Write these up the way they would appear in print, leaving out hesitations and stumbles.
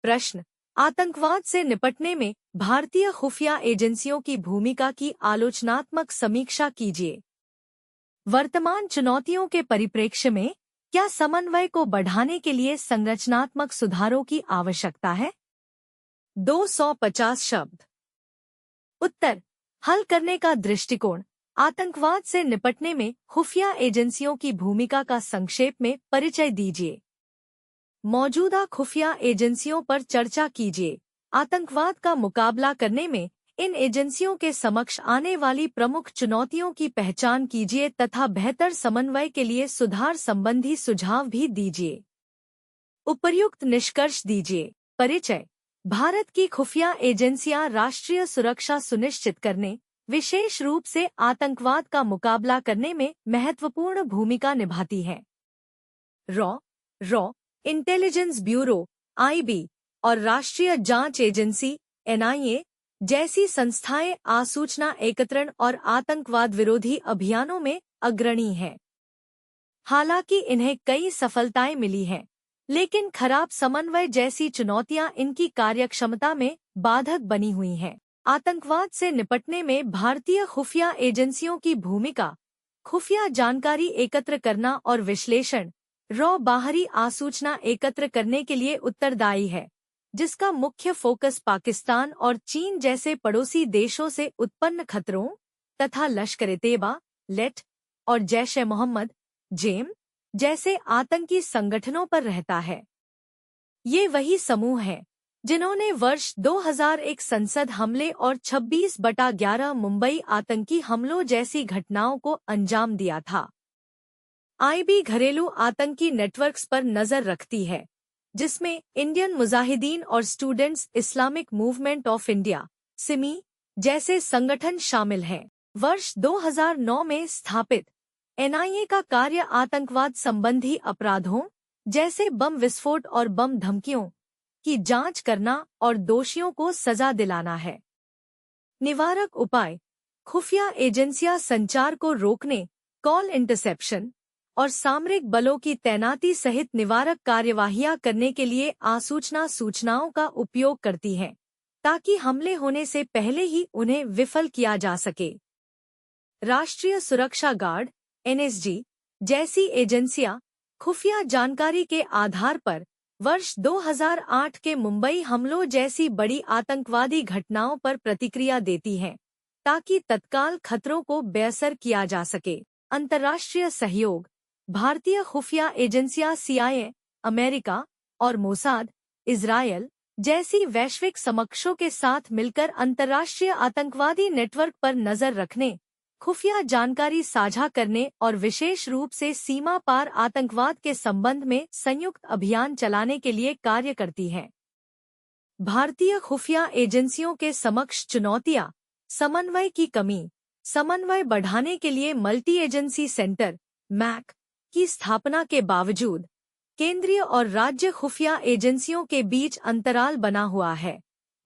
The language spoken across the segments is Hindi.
प्रश्न, आतंकवाद से निपटने में भारतीय खुफिया एजेंसियों की भूमिका की आलोचनात्मक समीक्षा कीजिए। वर्तमान चुनौतियों के परिप्रेक्ष्य में क्या समन्वय को बढ़ाने के लिए संरचनात्मक सुधारों की आवश्यकता है? 250 शब्द। उत्तर, हल करने का दृष्टिकोण। आतंकवाद से निपटने में खुफिया एजेंसियों की भूमिका का संक्षेप में परिचय दीजिए। मौजूदा खुफिया एजेंसियों पर चर्चा कीजिए। आतंकवाद का मुकाबला करने में इन एजेंसियों के समक्ष आने वाली प्रमुख चुनौतियों की पहचान कीजिए तथा बेहतर समन्वय के लिए सुधार संबंधी सुझाव भी दीजिए। उपर्युक्त निष्कर्ष दीजिए। परिचय। भारत की खुफिया एजेंसियां राष्ट्रीय सुरक्षा सुनिश्चित करने, विशेष रूप से आतंकवाद का मुकाबला करने में महत्वपूर्ण भूमिका निभाती हैं। रॉ इंटेलिजेंस ब्यूरो (IB) और राष्ट्रीय जांच एजेंसी (NIA) जैसी संस्थाएं आसूचना एकत्रण और आतंकवाद विरोधी अभियानों में अग्रणी हैं। हालांकि इन्हें कई सफलताएं मिली हैं, लेकिन खराब समन्वय जैसी चुनौतियां इनकी कार्यक्षमता में बाधक बनी हुई हैं। आतंकवाद से निपटने में भारतीय खुफिया एजेंसियों की भूमिका। खुफिया जानकारी एकत्र करना और विश्लेषण। बाहरी आसूचना एकत्र करने के लिए उत्तरदायी है, जिसका मुख्य फोकस पाकिस्तान और चीन जैसे पड़ोसी देशों से उत्पन्न खतरों तथा लश्कर-ए-तैयबा (लेट) और जैश-ए-मोहम्मद (जेम) जैसे आतंकी संगठनों पर रहता है। ये वही समूह हैं जिन्होंने वर्ष 2001 संसद हमले और 26/11 मुंबई आतंकी हमलों जैसी घटनाओं को अंजाम दिया था। IB घरेलू आतंकी नेटवर्क्स पर नजर रखती है, जिसमें इंडियन मुजाहिदीन और students Islamic movement of India (Simi) जैसे संगठन शामिल हैं। वर्ष 2009 में स्थापित NIA का कार्य आतंकवाद संबंधी अपराधों जैसे बम विस्फोट और बम धमकियों की जांच करना और दोषियों को सजा दिलाना है। निवारक उपाय। खुफिया एजेंसियां संचार को रोकने, कॉल इंटरसेप्शन और सामरिक बलों की तैनाती सहित निवारक कार्यवाहियां करने के लिए आसूचना सूचनाओं का उपयोग करती हैं, ताकि हमले होने से पहले ही उन्हें विफल किया जा सके। राष्ट्रीय सुरक्षा गार्ड (NSG) जैसी एजेंसियां खुफिया जानकारी के आधार पर वर्ष 2008 के मुंबई हमलों जैसी बड़ी आतंकवादी घटनाओं पर प्रतिक्रिया देती हैं, ताकि तत्काल खतरों को बेअसर किया जा सके। अंतर्राष्ट्रीय सहयोग। भारतीय खुफिया एजेंसियां CIA, अमेरिका और मोसाद, इजरायल जैसी वैश्विक समकक्षों के साथ मिलकर अंतर्राष्ट्रीय आतंकवादी नेटवर्क पर नजर रखने, खुफिया जानकारी साझा करने और विशेष रूप से सीमा पार आतंकवाद के संबंध में संयुक्त अभियान चलाने के लिए कार्य करती हैं। भारतीय खुफिया एजेंसियों के समक्ष चुनौतियां। समन्वय की कमी। समन्वय बढ़ाने के लिए मल्टी एजेंसी सेंटर (MAC) की स्थापना के बावजूद केंद्रीय और राज्य खुफिया एजेंसियों के बीच अंतराल बना हुआ है,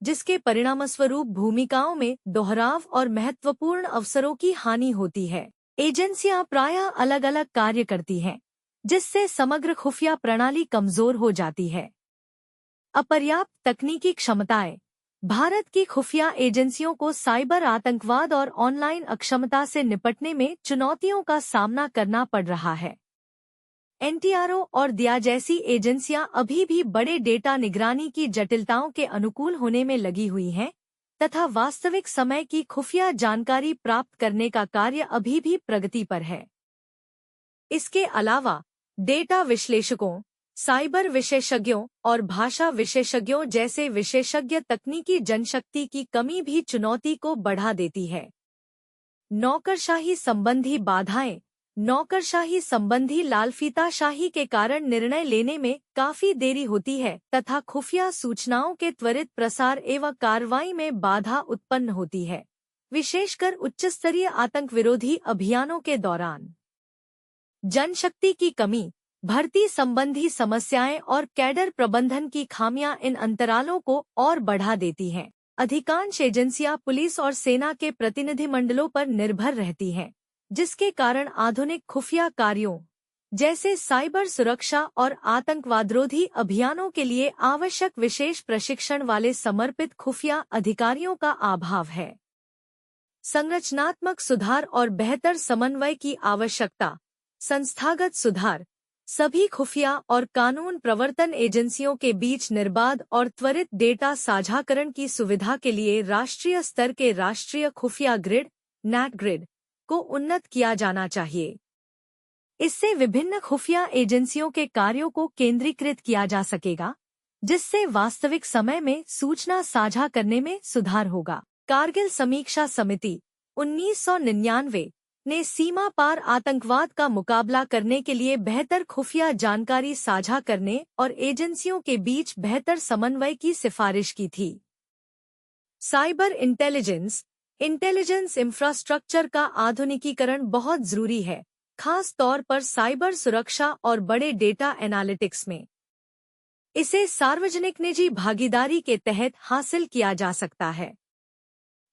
जिसके परिणामस्वरूप भूमिकाओं में दोहराव और महत्वपूर्ण अवसरों की हानि होती है। एजेंसियां प्रायः अलग अलग कार्य करती हैं, जिससे समग्र खुफिया प्रणाली कमजोर हो जाती है। अपर्याप्त तकनीकी क्षमताएं। भारत की खुफिया एजेंसियों को साइबर आतंकवाद और ऑनलाइन अक्षमता से निपटने में चुनौतियों का सामना करना पड़ रहा है। NTRO और DIA जैसी एजेंसियां अभी भी बड़े डेटा निगरानी की जटिलताओं के अनुकूल होने में लगी हुई हैं तथा वास्तविक समय की खुफिया जानकारी प्राप्त करने का कार्य अभी भी प्रगति पर है। इसके अलावा डेटा विश्लेषकों, साइबर विशेषज्ञों और भाषा विशेषज्ञों जैसे विशेषज्ञ तकनीकी जनशक्ति की कमी भी चुनौती को बढ़ा देती है। नौकरशाही संबंधी बाधाएं। नौकरशाही संबंधी लालफीताशाही के कारण निर्णय लेने में काफी देरी होती है तथा खुफिया सूचनाओं के त्वरित प्रसार एवं कार्रवाई में बाधा उत्पन्न होती है, विशेषकर उच्चस्तरीय आतंक विरोधी अभियानों के दौरान। जनशक्ति की कमी, भर्ती संबंधी समस्याएं और कैडर प्रबंधन की खामियां इन अंतरालों को और बढ़ा देती हैं। अधिकांश एजेंसियां पुलिस और सेना के प्रतिनिधिमंडलों पर निर्भर रहती हैं, जिसके कारण आधुनिक खुफिया कार्यों जैसे साइबर सुरक्षा और आतंकवादरोधी अभियानों के लिए आवश्यक विशेष प्रशिक्षण वाले समर्पित खुफिया अधिकारियों का अभाव है। संरचनात्मक सुधार और बेहतर समन्वय की आवश्यकता। संस्थागत सुधार। सभी खुफिया और कानून प्रवर्तन एजेंसियों के बीच निर्बाध और त्वरित डेटा साझाकरण की सुविधा के लिए राष्ट्रीय स्तर के राष्ट्रीय खुफिया ग्रिड (नैट ग्रिड) को उन्नत किया जाना चाहिए। इससे विभिन्न खुफिया एजेंसियों के कार्यों को केंद्रीकृत किया जा सकेगा, जिससे वास्तविक समय में सूचना साझा करने में सुधार होगा। कारगिल समीक्षा समिति 1999 ने सीमा पार आतंकवाद का मुकाबला करने के लिए बेहतर खुफिया जानकारी साझा करने और एजेंसियों के बीच बेहतर समन्वय की सिफारिश की थी। साइबर इंटेलिजेंस इंफ्रास्ट्रक्चर का आधुनिकीकरण बहुत जरूरी है, खास तौर पर साइबर सुरक्षा और बड़े डेटा एनालिटिक्स में। इसे सार्वजनिक निजी भागीदारी के तहत हासिल किया जा सकता है।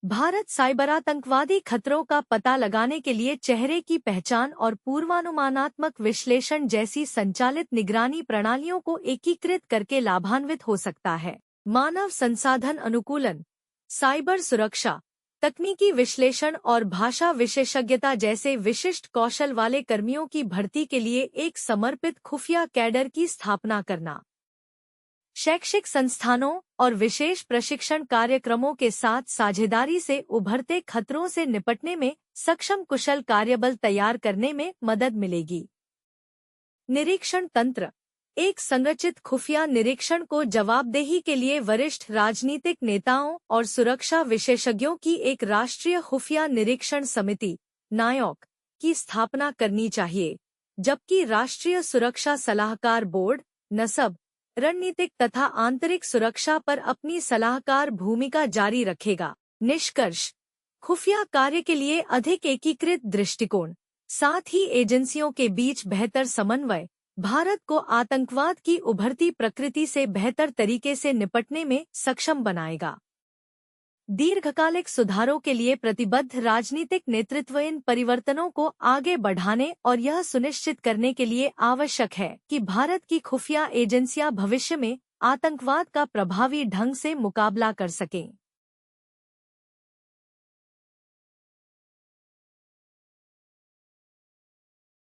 भारत साइबर आतंकवादी खतरों का पता लगाने के लिए चेहरे की पहचान और पूर्वानुमानात्मक विश्लेषण जैसी संचालित निगरानी प्रणालियों को एकीकृत करके लाभान्वित हो सकता है। मानव संसाधन अनुकूलन, साइबर सुरक्षा, तकनीकी विश्लेषण और भाषा विशेषज्ञता जैसे विशिष्ट कौशल वाले कर्मियों की भर्ती के लिए एक समर्पित खुफिया कैडर की स्थापना करना। शैक्षिक संस्थानों और विशेष प्रशिक्षण कार्यक्रमों के साथ साझेदारी से उभरते खतरों से निपटने में सक्षम कुशल कार्यबल तैयार करने में मदद मिलेगी। निरीक्षण तंत्र। एक संरचित खुफिया निरीक्षण को जवाबदेही के लिए वरिष्ठ राजनीतिक नेताओं और सुरक्षा विशेषज्ञों की एक राष्ट्रीय खुफिया निरीक्षण समिति (नायॉक) की स्थापना करनी चाहिए, जबकि राष्ट्रीय सुरक्षा सलाहकार बोर्ड (नसब) रणनीतिक तथा आंतरिक सुरक्षा पर अपनी सलाहकार भूमिका जारी रखेगा। निष्कर्ष। खुफिया कार्य के लिए अधिक एकीकृत दृष्टिकोण, साथ ही एजेंसियों के बीच बेहतर समन्वय, भारत को आतंकवाद की उभरती प्रकृति से बेहतर तरीके से निपटने में सक्षम बनाएगा। दीर्घकालिक सुधारों के लिए प्रतिबद्ध राजनीतिक नेतृत्व इन परिवर्तनों को आगे बढ़ाने और यह सुनिश्चित करने के लिए आवश्यक है कि भारत की खुफिया एजेंसियां भविष्य में आतंकवाद का प्रभावी ढंग से मुकाबला कर सकें।